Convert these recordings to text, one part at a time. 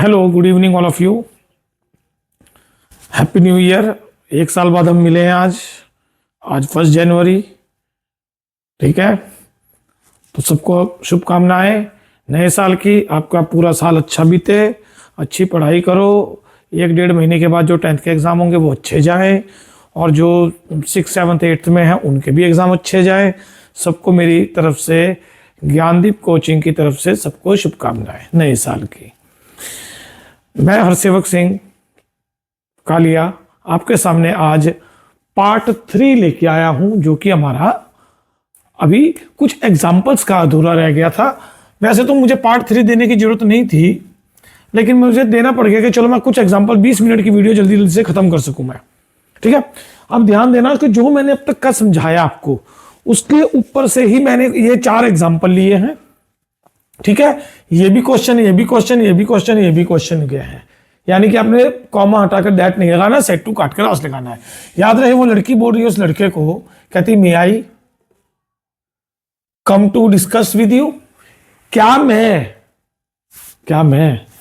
Hello, good evening all of you. Happy new year. एक साल बाद हम मिले हैं आज 1 जनवरी। ठीक है, तो सबको शुभकामनाएं नए साल की। आपका पूरा साल अच्छा बीते, अच्छी पढ़ाई करो। 1-1.5 महीने के बाद जो 10th के एग्ज़ाम होंगे वो अच्छे जाएं, और जो 6th 7th 8th में हैं उनके भी एग्ज़ाम अच्छे जाएं। सबको मेरी तरफ से, ज्ञानदीप कोचिंग की तरफ से सबको शुभकामनाएं नए साल की। मैं हरसेवक सिंह कालिया आपके सामने आज पार्ट 3 लेके आया हूं, जो कि हमारा अभी कुछ एग्जाम्पल्स का अधूरा रह गया था। वैसे तो मुझे पार्ट 3 देने की जरूरत नहीं थी, लेकिन मुझे देना पड़ गया कि चलो मैं कुछ एग्जाम्पल 20 मिनट की वीडियो जल्दी जल्दी से खत्म कर सकूं मैं। ठीक है, अब ध्यान देना कि जो मैंने अब तक का समझाया आपको, उसके ऊपर से ही मैंने ये 4 एग्जाम्पल लिए हैं। ठीक है, ये भी क्वेश्चन, ये भी क्वेश्चन, ये भी क्वेश्चन, ये भी क्वेश्चन गए हैं। यानी कि आपने कॉमा हटाकर दैट नहीं लगाना, सेट टू काट कर आस लगाना है। याद रहे, वो लड़की बोल रही है उस लड़के को, कहती may I come to discuss with you. क्या मैं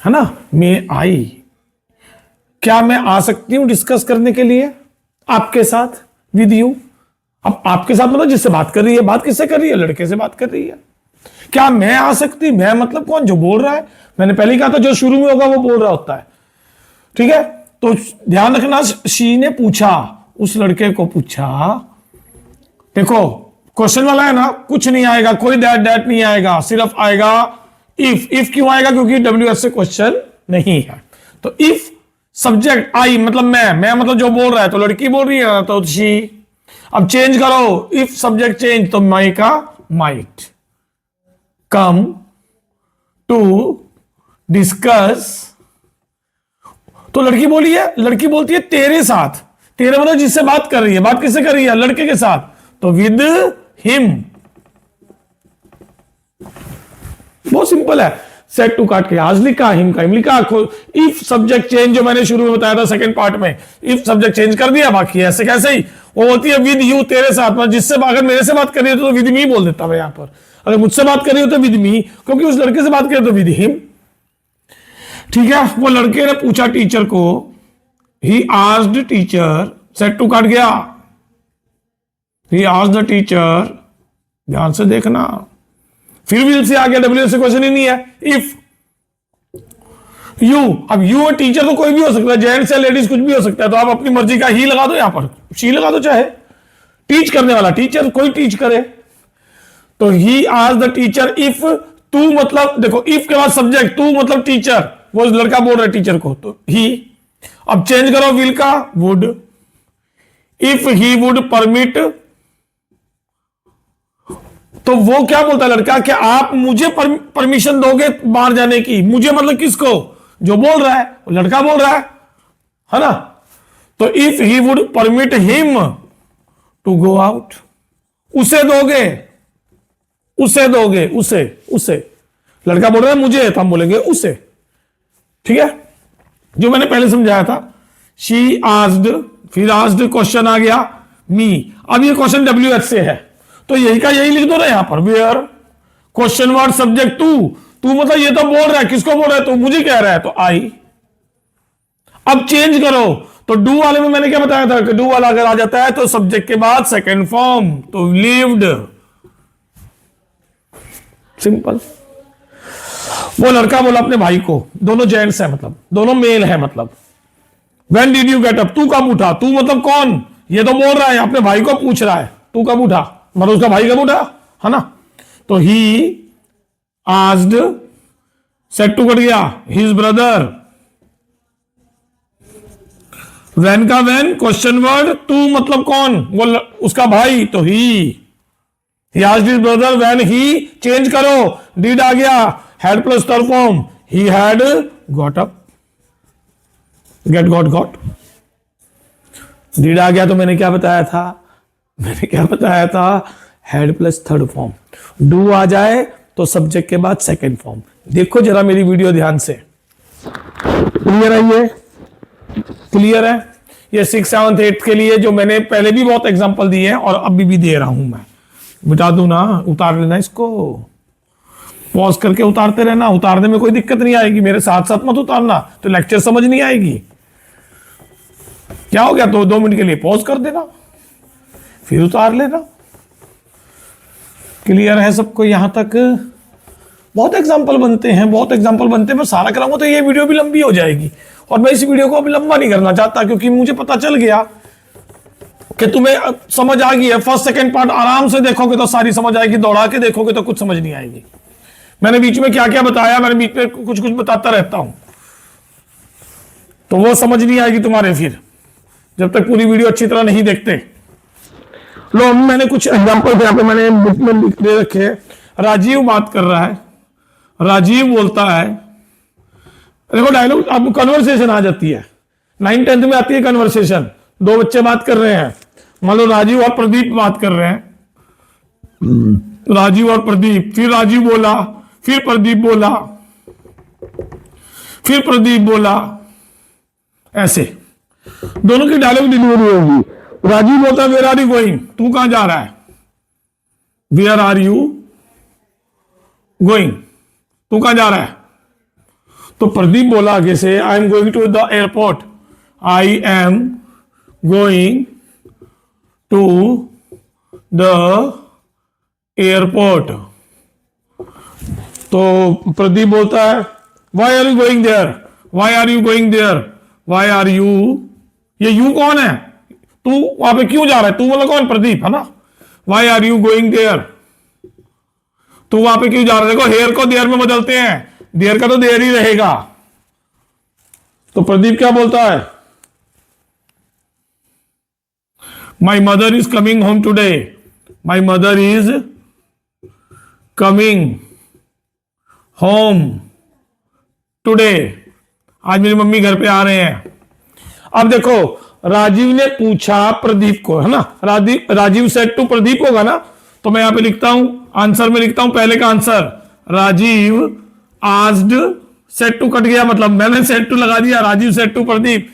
है ना, मे आई, क्या मैं आ सकती हूं डिस्कस करने के लिए आपके साथ, विद यू। अब आपके साथ मतलब जिससे बात कर रही है, बात किससे कर रही है? लड़के से बात कर रही है। क्या मैं आ सकती? मैं मतलब कौन? जो बोल रहा है। मैंने पहले कहा था जो शुरू में होगा वो बोल रहा होता है। ठीक है, तो ध्यान रखना, शी ने पूछा, उस लड़के को पूछा। देखो क्वेश्चन वाला है ना, कुछ नहीं आएगा, कोई दैट नहीं आएगा, सिर्फ आएगा इफ क्यों आएगा? क्योंकि WH से क्वेश्चन नहीं है। तो इफ सब्जेक्ट आई मतलब मैं मतलब जो बोल रहा है, तो लड़की बोल रही है ना, तो शी। अब चेंज करो, इफ सब्जेक्ट चेंज, तो माई का माइट कम टू डिस्कस। तो लड़की बोलती है तेरे साथ। तेरे मतलब जिससे बात कर रही है। बात किससे कर रही है? लड़के के साथ, तो विद हिम। बहुत सिंपल है, सेट टू काट के आज लिखा, हिम का हिम लिखा। इफ सब्जेक्ट चेंज, जो मैंने शुरू में बताया था सेकंड पार्ट में, इफ सब्जेक्ट चेंज कर दिया, बाकी ऐसे कैसे ही वो होती है विद यू, तेरे साथ। मतलब जिससे, अगर मेरे से बात कर रही है तो विद मी बोल देता मैं यहां पर। अगर मुझसे बात कर रही हो तो विद मी, क्योंकि उस लड़के से बात करे तो विद हिम। ठीक है, वो लड़के ने पूछा टीचर को, he asked teacher, said to काट गया, ही आस्क्ड द टीचर। ध्यान से देखना, फिर विल से आ गया, WH से क्वेश्चन ही नहीं है। इफ यू, अब यू और टीचर तो कोई भी हो सकता है, जेंट्स या लेडीज कुछ भी हो सकता है, तो आप अपनी मर्जी का ही लगा दो, यहां पर शी लगा दो, चाहे टीच करने वाला टीचर कोई टीच करे। तो he asked the teacher if, तू मतलब देखो, इफ के बाद सब्जेक्ट, तू मतलब टीचर, वो लड़का बोल रहा है टीचर को, तो ही। अब चेंज करो विल का would, if he would permit, तो वो क्या बोलता है लड़का, कि आप मुझे परमिशन दोगे बाहर जाने की। मुझे मतलब किसको? जो बोल रहा है, लड़का बोल रहा है ना। तो if he would permit him to go out, उसे दोगे, उसे। लड़का बोल रहा है मुझे, तो हम बोलेंगे उसे। ठीक है, जो मैंने पहले समझाया था। शी आस्क्ड, फिर आस्क्ड क्वेश्चन आ गया, मी। अब ये क्वेश्चन WH से है, तो यही का यही लिख दो ना यहां पर, वेयर क्वेश्चन वर्ड सब्जेक्ट तू मतलब ये तो बोल रहा है, किसको बोल रहा है? तो मुझे कह रहा है, तो आई। अब चेंज करो, तो डू वाले में मैंने क्या बताया था कि डू वाला अगर आ जाता है तो सब्जेक्ट के बाद सेकंड फॉर्म, तो लिव्ड। सिंपल। वो लड़का बोला अपने भाई को, दोनों जेंट्स है, मतलब दोनों मेल है, मतलब when did you get up, तू कब उठा? तू मतलब कौन? ये तो बोल रहा है, अपने भाई को पूछ रहा है, तू कब उठा, मतलब उसका भाई कब उठा, है ना। तो he asked, said to cut गया, हिज ब्रदर। व्हेन का व्हेन क्वेश्चन वर्ड, तू मतलब कौन? वो उसका भाई, तो he asked his brother when he, change करो, डिड आ गया, had plus third form, he had got up, get got. Did आ गया तो मैंने क्या बताया था? Had plus third form. Do आ जाए तो सब्जेक्ट के बाद सेकंड फॉर्म। देखो जरा मेरी वीडियो ध्यान से, क्लियर है? ये क्लियर है? ये 6th 7th 8th के लिए जो मैंने पहले भी बहुत एग्जांपल दिए हैं और अभी भी दे रहा हूं मैं। मिटा दूं ना, उतार लेना इसको। पॉज करके उतारते रहना, उतारने में कोई दिक्कत नहीं आएगी, मेरे साथ साथ मत उतारना तो लेक्चर समझ नहीं आएगी। क्या हो गया, तो 2 मिनट के लिए पॉज कर देना, फिर उतार लेना। क्लियर है सबको यहां तक? बहुत एग्जाम्पल बनते हैं, बहुत एग्जाम्पल बनते हैं। मैं सारा कराऊंगा तो ये वीडियो भी लंबी हो जाएगी, और मैं इस वीडियो को अभी लंबा नहीं करना चाहता, क्योंकि मुझे पता चल गया कि तुम्हें समझ आ गई है। फर्स्ट सेकंड पार्ट आराम से देखोगे तो सारी समझ आएगी, दौड़ा के देखोगे तो कुछ समझ नहीं आएगी। मैंने बीच में क्या क्या बताया, मैंने बीच में कुछ कुछ बताता रहता हूं, तो वो समझ नहीं आएगी तुम्हारे फिर, जब तक पूरी वीडियो अच्छी तरह नहीं देखते। लो, मैंने कुछ एग्जांपल यहाँ पे मैंने बुक में लिख दे रखे हैं। राजीव बात कर रहा है, राजीव बोलता है, देखो डायलॉग अब कन्वर्सेशन आ जाती है, 9th-10th में आती है कन्वर्सेशन। 2 बच्चे बात कर रहे हैं, मान लो राजीव और प्रदीप बात कर रहे हैं, राजीव और प्रदीप, फिर राजीव बोला, फिर प्रदीप बोला, फिर प्रदीप बोला, ऐसे दोनों की डायलॉग डिलीवरी होगी। राजीव बोलता है वेयर आर यू गोइंग, तू कहां जा रहा है, वेयर आर यू गोइंग, तू कहां जा रहा है। तो प्रदीप बोला आगे से, I am going to the airport, I am going to the airport. तो प्रदीप बोलता है why are you going there, why are you going there, why are you, ये यू कौन है, तू वहां पे क्यों जा रहा है, तू बोला कौन, प्रदीप है ना। Why are you going there, तू वहां पे क्यों जा रहा है। देखो हेयर को देयर में बदलते हैं, देयर का तो देयर ही रहेगा। तो प्रदीप क्या बोलता है, my mother is coming home today, my mother is coming home today, आज मेरी मम्मी घर पे आ रहे हैं। अब देखो राजीव ने पूछा प्रदीप को, है ना, राजीव सेड टू प्रदीप होगा ना, तो मैं यहां पे लिखता हूं, आंसर में लिखता हूं पहले का answer, Rajiv asked, said to cut गया, मतलब मैंने सेड टू लगा दिया, राजीव सेड टू प्रदीप,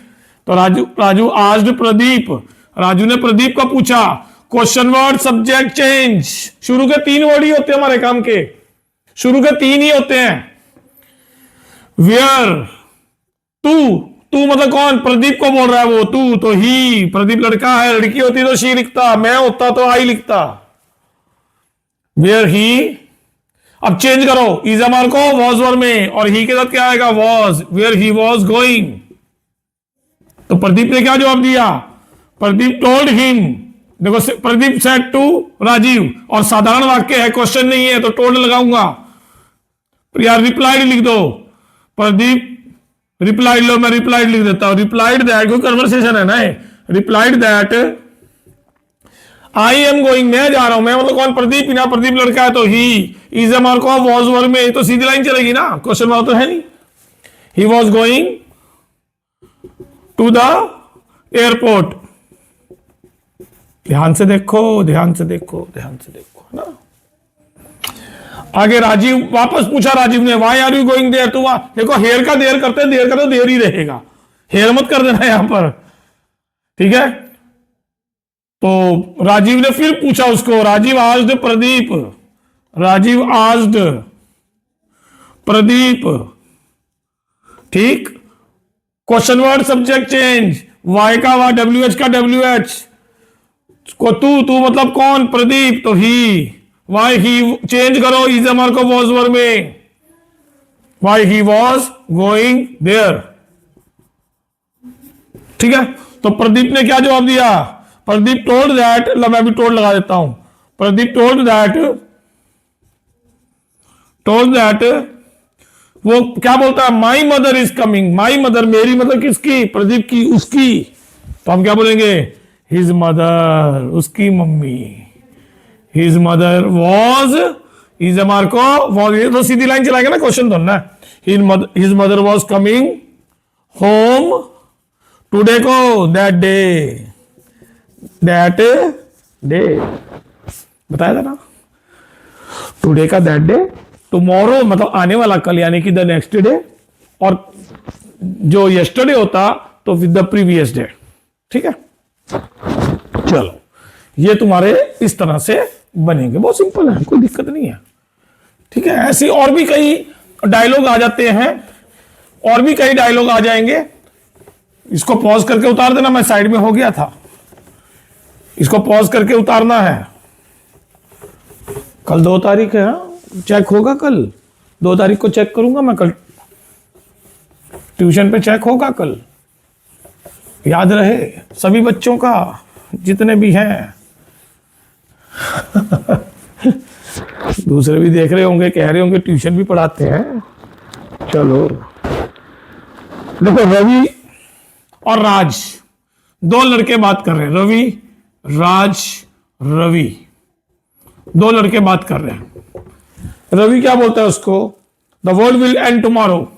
तो राजू आस्क्ड प्रदीप, राजू ने प्रदीप को पूछा। क्वेश्चन वर्ड सब्जेक्ट चेंज, शुरू के 3 वर्ड ही होते हैं हमारे काम के, शुरू के 3 ही होते हैं। वेयर, तू, तू मतलब कौन, प्रदीप को बोल रहा है वो, तू तो ही, प्रदीप लड़का है, लड़की होती तो शी लिखता, मैं होता तो आई लिखता। वेयर ही, अब चेंज करो, इज अमर को वॉज वर में, और ही के साथ क्या आएगा, was, where he was going. तो प्रदीप ने क्या जवाब दिया, प्रदीप टोल्ड हिम, देखो प्रदीप सेड टू राजीव, और साधारण वाक्य है, क्वेश्चन नहीं है, तो टोल्ड लगाऊंगा, यार रिप्लाइड लिख दो, प्रदीप रिप्लाइड, लो मैं रिप्लाइड लिख देता हूं, रिप्लाइड दैट, कोई कन्वर्सेशन है ना, replied that I am going, मैं जा रहा हूं, मैं मतलब कौन, प्रदीप, ना प्रदीप लड़का है तो he, is a mark of was were में, तो सीधी लाइन चलेगी ना, क्वेश्चन मार्क तो है नहीं। He was going to the airport, ध्यान से देखो, ध्यान से देखो, ध्यान से देखो, है ना। आगे राजीव, वापस पूछा राजीव ने, why are you going there, तू वहां, देखो हेयर का देयर करते हैं, देयर का तो देयर ही रहेगा, हेयर मत कर देना यहां पर, ठीक है। तो राजीव ने फिर पूछा उसको, राजीव आस्क्ड प्रदीप, राजीव आस्क्ड प्रदीप, ठीक। Question word subject change, why का वाई, डब्ल्यू एच का डब्ल्यू एच, को तू मतलब कौन, प्रदीप, तो ही, वाई ही चेंज करो, इज अमर को वॉज वर में, why he was going there, ठीक है। तो प्रदीप ने क्या जवाब दिया, प्रदीप टोल्ड दैट, मैं भी टोल्ड लगा देता हूं, प्रदीप टोल्ड दैट, वो क्या बोलता है, my mother is coming, my mother, मेरी मतलब किसकी, प्रदीप की, उसकी, तो हम क्या बोलेंगे, हिज मदर, उसकी मम्मी, हिज मदर वॉज, हिज अमर को वॉज, ये तो सीधी लाइन चलाएगा ना, क्वेश्चन तो ना, his mother was coming home today को, दैट डे बताया था ना, टुडे का दैट डे, टुमारो मतलब आने वाला कल, यानी कि द नेक्स्ट डे, और जो यस्टरडे होता तो विद द प्रीवियस डे, ठीक है। चलो ये तुम्हारे इस तरह से बनेंगे, बहुत सिंपल है, कोई दिक्कत नहीं है, ठीक है, ऐसी और भी कई डायलॉग आ जाते हैं, और भी कई डायलॉग आ जाएंगे। इसको पॉज करके उतार देना, मैं साइड में हो गया था, इसको पॉज करके उतारना है। कल 2 तारीख है, चेक होगा कल 2 तारीख को चेक करूंगा मैं, कल ट्यूशन पे चेक होगा कल, याद रहे सभी बच्चों का जितने भी हैं। दूसरे भी देख रहे होंगे, कह रहे होंगे ट्यूशन भी पढ़ाते हैं। चलो देखो, रवि और राज, 2 लड़के बात कर रहे हैं, रवि राज, रवि 2 लड़के बात कर रहे हैं। रवि क्या बोलता है उसको, the world will and tomorrow,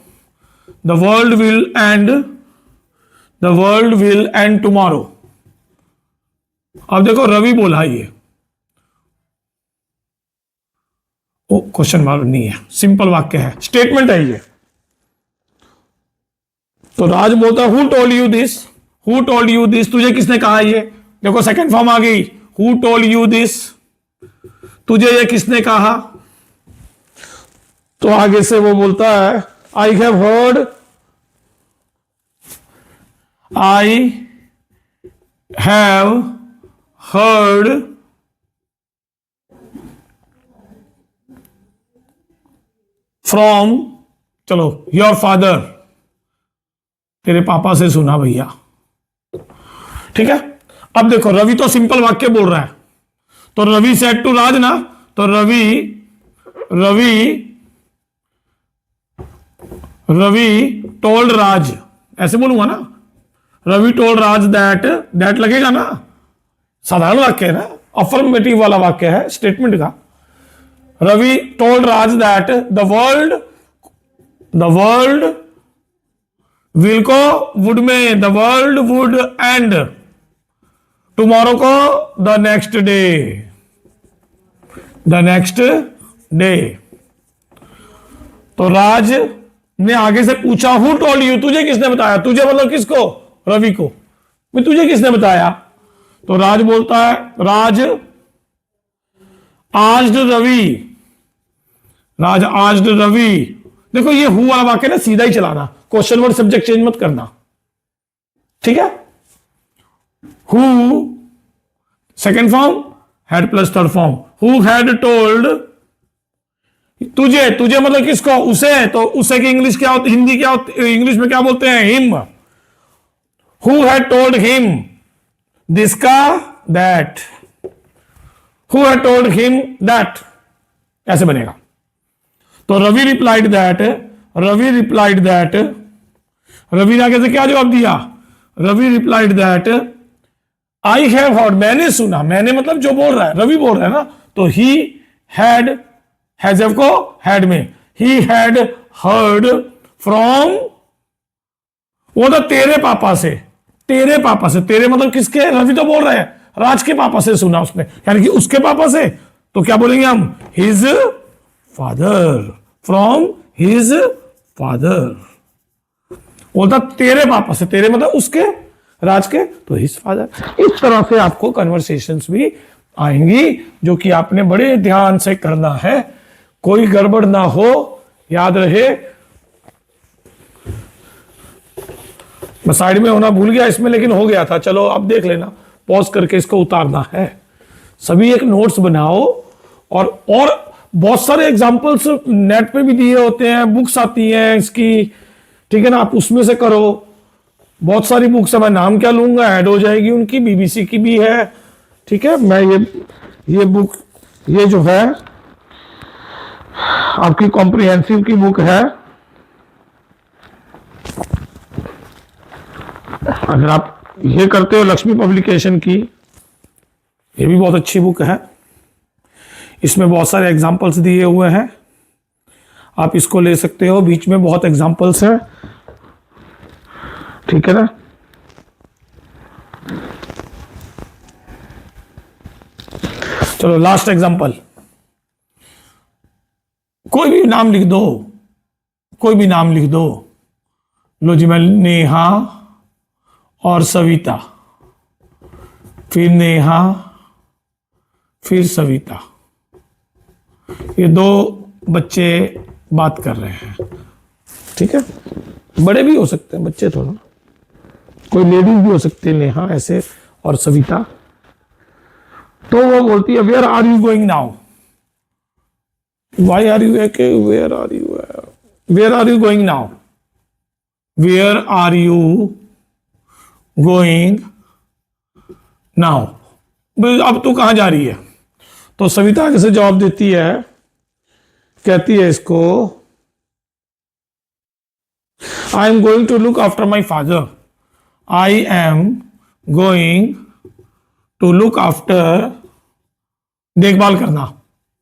the world will and, the world will and tomorrow. अब देखो रवि बोला ये, ओ क्वेश्चन मार्क नहीं है, सिंपल वाक्य है, स्टेटमेंट है ये। तो राज बोलता है who told you this, who told you this, तुझे किसने कहा ये। देखो सेकंड फॉर्म आ गई, हु टोल्ड यू दिस, तुझे ये किसने कहा। तो आगे से वो बोलता है आई have heard, I have heard from, चलो योर फादर, तेरे पापा से सुना भैया। ठीक है, अब देखो रवि तो सिंपल वाक्य बोल रहा है, तो रवि सेड टू राज ना, तो रवि टोल्ड राज, ऐसे बोलूंगा ना, रवि टोल्ड राज दैट लगेगा ना, साधारण वाक्य है ना, अफर्मेटिव वाला वाक्य है स्टेटमेंट का। Ravi told Raj that the world will को वुड में, the world would end, tomorrow को the next day, the next day. तो राज ने आगे से पूछा हु टोल्ड यू, तुझे किसने बताया, तुझे मतलब किसको, रवि को, मैं तुझे किसने बताया। तो राज बोलता है, राज आज्ड रवि, राज आज्ड रवि। देखो ये हु वाला वाक्य ना सीधा ही चलाना, क्वेश्चन वर्ड सब्जेक्ट चेंज मत करना, ठीक है। Who second form, had plus third form, who had told, तुझे, तुझे मतलब किसको, उसे, तो उसे की इंग्लिश क्या होती, हिंदी क्या होती, इंग्लिश में क्या बोलते हैं, him. Who had told him this का that, who had told him that, ऐसे बनेगा। तो Ravi replied that, Ravi replied that, Ravi ने आगे से क्या जवाब दिया, Ravi replied that I have heard, मैंने सुना, मैंने मतलब जो बोल रहा है, रवि बोल रहा है ना, तो ही हैड, हैज़ को हैड में, ही हैड हर्ड फ्रॉम, वो तो तेरे पापा से, तेरे पापा से, तेरे मतलब किसके, रवि तो बोल रहा है राज के पापा से सुना उसने, यानी कि उसके पापा से, तो क्या बोलेंगे हम, his father, from his father. बोलता तेरे पापा से, तेरे मतलब उसके, राज के, तो हिज फादर। इस तरह से आपको कन्वर्सेशंस भी आएंगी जो कि आपने बड़े ध्यान से करना है, कोई गड़बड़ ना हो, याद रहे। मैं साइड में होना भूल गया इसमें, लेकिन हो गया था, चलो अब देख लेना, पॉज करके इसको उतारना है। सभी एक नोट्स बनाओ, और बहुत सारे एग्जांपल्स नेट पे भी दिए होते हैं, बुक्स आती हैं इसकी, ठीक है ना, आप उसमें से करो। बहुत सारी बुक्स है, मैं नाम क्या लूंगा, ऐड हो जाएगी उनकी, बीबीसी की भी है, ठीक है। मैं ये बुक, ये जो है आपकी कॉम्प्रिहेंसिव की बुक है, अगर आप ये करते हो लक्ष्मी पब्लिकेशन की, ये भी बहुत अच्छी बुक है, इसमें बहुत सारे एग्जाम्पल्स दिए हुए हैं, आप इसको ले सकते हो, बीच में बहुत एग्जाम्पल्स हैं, ठीक है ना। चलो लास्ट एग्जाम्पल, कोई भी नाम लिख दो, कोई भी नाम लिख दो, लो जी, मैं नेहा और सविता, फिर नेहा, फिर सविता, ये 2 बच्चे बात कर रहे हैं, ठीक है, बड़े भी हो सकते हैं बच्चे, थोड़ा कोई लेडीज भी हो सकती है, नेहा ऐसे और सविता। तो वो बोलती है where are you going now, why are you, where are you, where are you going now, where are you going now, अब तू कहां जा रही है। तो सविता आगे से जवाब देती है, कहती है इसको, I am going to look after my father, I am going to look after, देखभाल करना,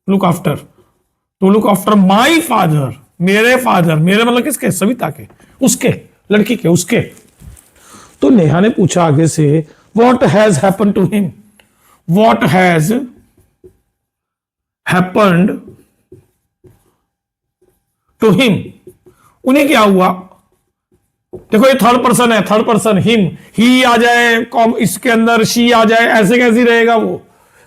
look after, to look after my father, मेरे फादर, मेरे मतलब किसके, सविता के, उसके, लड़की के, उसके। तो नेहा ने पूछा आगे से, what has happen to him, what has happened to him, उन्हें क्या हुआ। देखो ये थर्ड पर्सन है, थर्ड पर्सन, हिम, ही आ जाए कॉम इसके अंदर, शी आ जाए, ऐसे कैसे रहेगा वो,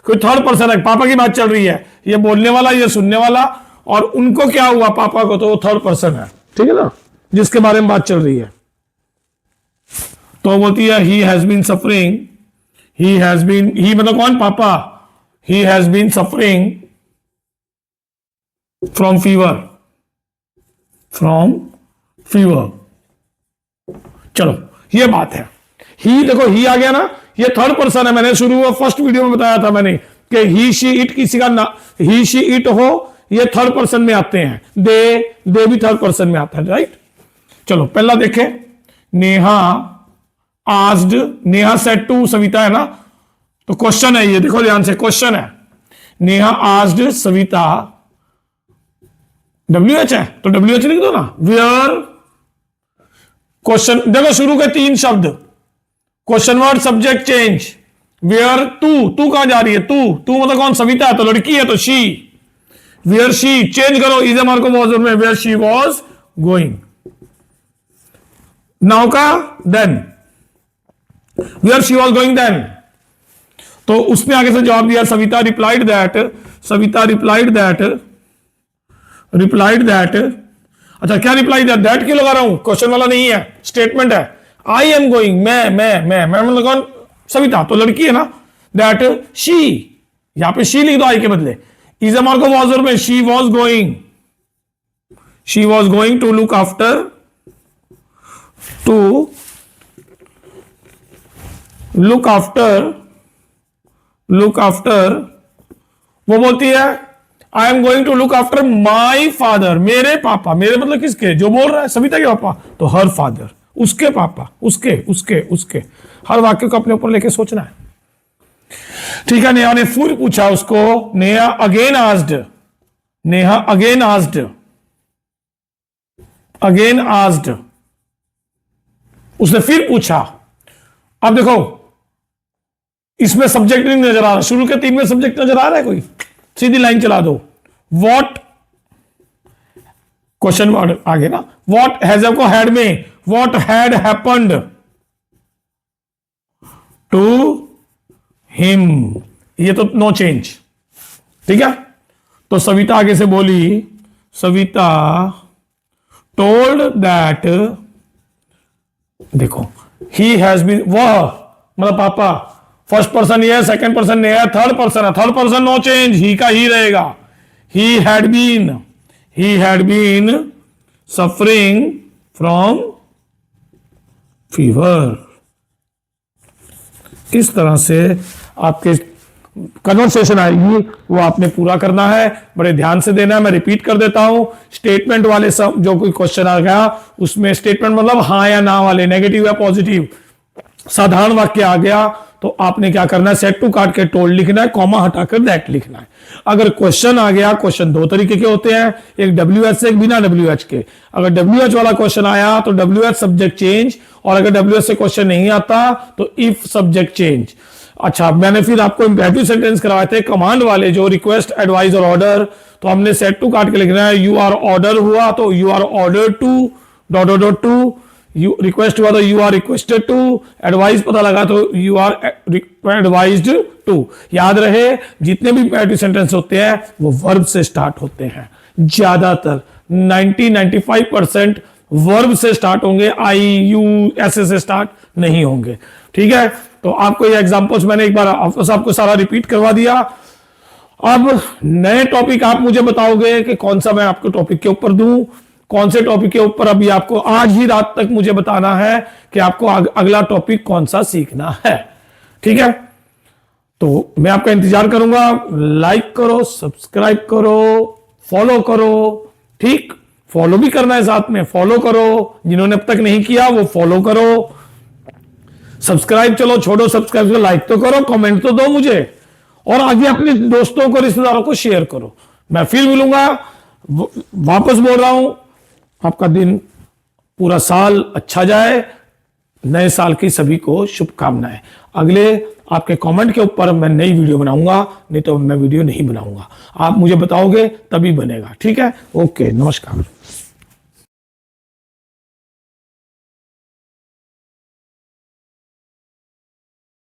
कोई थर्ड पर्सन है, पापा की बात चल रही है, ये बोलने वाला, ये सुनने वाला, और उनको क्या हुआ पापा को, तो वो थर्ड पर्सन है, ठीक है ना, जिसके बारे में बात चल रही है। तो बोलती है he has been suffering, he has been, he मतलब कौन, पापा, he has been suffering from fever, from fever. चलो ये बात है, ही देखो ही आ गया ना, ये थर्ड पर्सन है, मैंने शुरू में फर्स्ट वीडियो में बताया था मैंने कि ही शी इट किसी का ना, ही शी इट हो, ये थर्ड पर्सन में आते हैं, दे भी थर्ड पर्सन में आता है, राइट। चलो पहला देखें, Neha asked, Neha said to, Savita है ना, तो क्वेश्चन है ये, देखो ध्यान से क्वेश्चन है, नेहा आस्क्ड सविता, WH है तो WH लिख दो ना, वेयर, क्वेश्चन, देखो शुरू के 3 शब्द, question word subject change, where, तू कहां जा रही है, तू मतलब कौन, सविता है तो लड़की है तो शी, वेयर शी, चेंज करो इज मार्को वॉज में, where she was going, now का then, where she was going then. तो उसने आगे से जवाब दिया, Savita replied that, Savita replied that, अच्छा क्या रिप्लाई दिया, दैट क्यों लगा रहा हूं, क्वेश्चन वाला नहीं है, स्टेटमेंट है, आई एम गोइंग, मैं मतलब कौन, सविता तो लड़की है ना, दैट शी, यहां पे शी लिख दो आई के बदले, is a mark of was were में, she was going to look after, वो बोलती है I am going to look after my father, मेरे पापा, मेरे मतलब किसके, जो बोल रहा है सविता के पापा, तो हर फादर, उसके पापा, उसके हर वाक्य को अपने ऊपर लेके सोचना है, ठीक है। नेहा ने फिर पूछा उसको, नेहा अगेन आस्क्ड, उसने फिर पूछा। अब देखो इसमें सब्जेक्ट नहीं नजर आ रहा, शुरू के 3 में सब्जेक्ट नजर आ रहा है, कोई सीधी लाइन चला दो, वॉट, क्वेश्चन वर्ड आगे ना, वॉट हैज को हैड में, what had happened to him, ये तो नो चेंज, ठीक है। तो सविता आगे से बोली, सविता टोल्ड दैट, देखो ही हैज बीन, वह मतलब पापा, फर्स्ट पर्सन ये है, सेकंड पर्सन ये है, थर्ड पर्सन है, third person no change, he का ही रहेगा, he had been suffering from fever. इस तरह से आपके कन्वर्सेशन आएगी, वो आपने पूरा करना है, बड़े ध्यान से देना है। मैं रिपीट कर देता हूं, स्टेटमेंट वाले सब जो कोई क्वेश्चन आ गया उसमें स्टेटमेंट मतलब हाँ या ना वाले, नेगेटिव या पॉजिटिव, साधारण वाक्य आ गया तो आपने क्या करना है, सेट टू काट के टोल्ड लिखना है, कॉमा हटाकर दैट लिखना है। अगर क्वेश्चन आ गया, क्वेश्चन 2 तरीके के होते हैं, एक WH से, एक बिना WH के। अगर WH वाला क्वेश्चन आया तो WH सब्जेक्ट चेंज, और अगर WH से क्वेश्चन नहीं आता तो इफ सब्जेक्ट चेंज। अच्छा, मैंने फिर आपको इंपेरेटिव सेंटेंस करवाए थे कमांड वाले, जो रिक्वेस्ट, एडवाइस और ऑर्डर, तो हमने सेट टू काट के लिखना है, यू आर ऑर्डर हुआ तो you are order to ....2, you request हुआ तो you are requested to, advice पता लगा तो यू आर एडवाइज्ड टू। याद रहे जितने भी इंपेरेटिव सेंटेंस होते हैं वो वर्ब से स्टार्ट होते हैं, ज्यादातर 90-95% वर्ब से स्टार्ट होंगे, आई यू ऐसे से स्टार्ट नहीं होंगे। ठीक है, तो आपको ये एग्जांपल्स मैंने एक बार आपको सारा रिपीट करवा दिया। अब नए टॉपिक आप मुझे बताओगे कि कौन सा मैं आपको टॉपिक के ऊपर दूं, कौन से टॉपिक के ऊपर अभी आपको आज ही रात तक मुझे बताना है कि आपको अगला टॉपिक कौन सा सीखना है। ठीक है, तो मैं आपका इंतजार करूंगा। लाइक करो, सब्सक्राइब करो, फॉलो करो। ठीक, फॉलो भी करना है, साथ में फॉलो करो, जिन्होंने अब तक नहीं किया वो फॉलो करो। सब्सक्राइब चलो छोड़ो, सब्सक्राइब करो, लाइक तो करो, कमेंट तो दो मुझे, और आगे अपने दोस्तों को, रिश्तेदारों को शेयर करो। मैं फिर मिलूंगा, वापस बोल रहा हूं, आपका दिन, पूरा साल अच्छा जाए। नए साल की सभी को शुभकामनाएं। अगले आपके कमेंट के ऊपर मैं नई वीडियो बनाऊंगा, नहीं तो मैं वीडियो नहीं बनाऊंगा। आप मुझे बताओगे तभी बनेगा। ठीक है, ओके, नमस्कार।